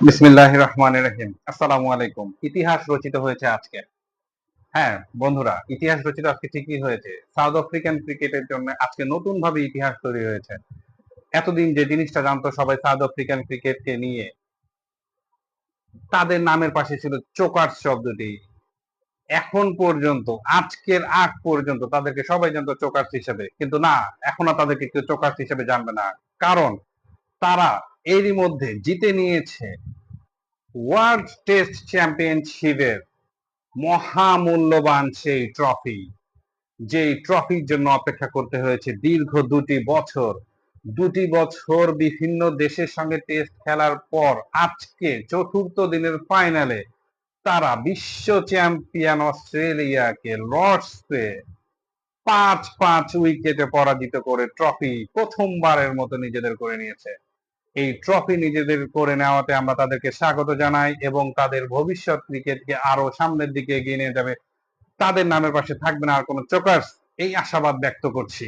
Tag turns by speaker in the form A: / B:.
A: বিসমিল্লাহির রহমানির রহিম। আসসালামু আলাইকুম। ইতিহাস রচিত হয়েছে আজকে। হ্যাঁ, বন্ধুরা, ইতিহাস রচিত আজকে ঠিকই হয়েছে। সাউথ আফ্রিকান ক্রিকেটের জন্য আজকে নতুন ভাবে ইতিহাস তৈরি হয়েছে। এতদিন যে জিনিসটা জানতো সবাই সাউথ আফ্রিকান ক্রিকেটকে নিয়ে, তাদের নামের পাশে ছিল চোকার্স শব্দটি। এখন পর্যন্ত, আজকের আগ পর্যন্ত তাদেরকে সবাই জানতো চোকার্স হিসেবে। কিন্তু না, এখন আর তাদেরকে কেউ চোকার্স হিসেবে জানবে না। কারণ তারা এরই মধ্যে জিতে নিয়েছে ওয়ার্ল্ড টেস্ট চ্যাম্পিয়নশিপের মহামূল্যবান সেই ট্রফি, যেই ট্রফির জন্য অপেক্ষা করতে হয়েছে দীর্ঘ ২টি বছর। ২টি বছর বিভিন্ন দেশের সঙ্গে টেস্ট খেলার পর আজকে চতুর্থ দিনের ফাইনালে তারা বিশ্ব চ্যাম্পিয়ন অস্ট্রেলিয়াকে লর্ডসে ৫-৫ উইকেটে পরাজিত করে ট্রফি প্রথমবারের মতো নিজেদের করে নিয়েছে। এই ট্রফি নিজেদের করে নেওয়াতে আমরা তাদেরকে স্বাগত জানাই এবং তাদের ভবিষ্যৎ ক্রিকেটকে আরো সামনের দিকে এগিয়ে নিয়ে যাবে। তাদের নামের পাশে থাকবে না আর কোনো চোকার্স, এই আশাবাদ ব্যক্ত করছি।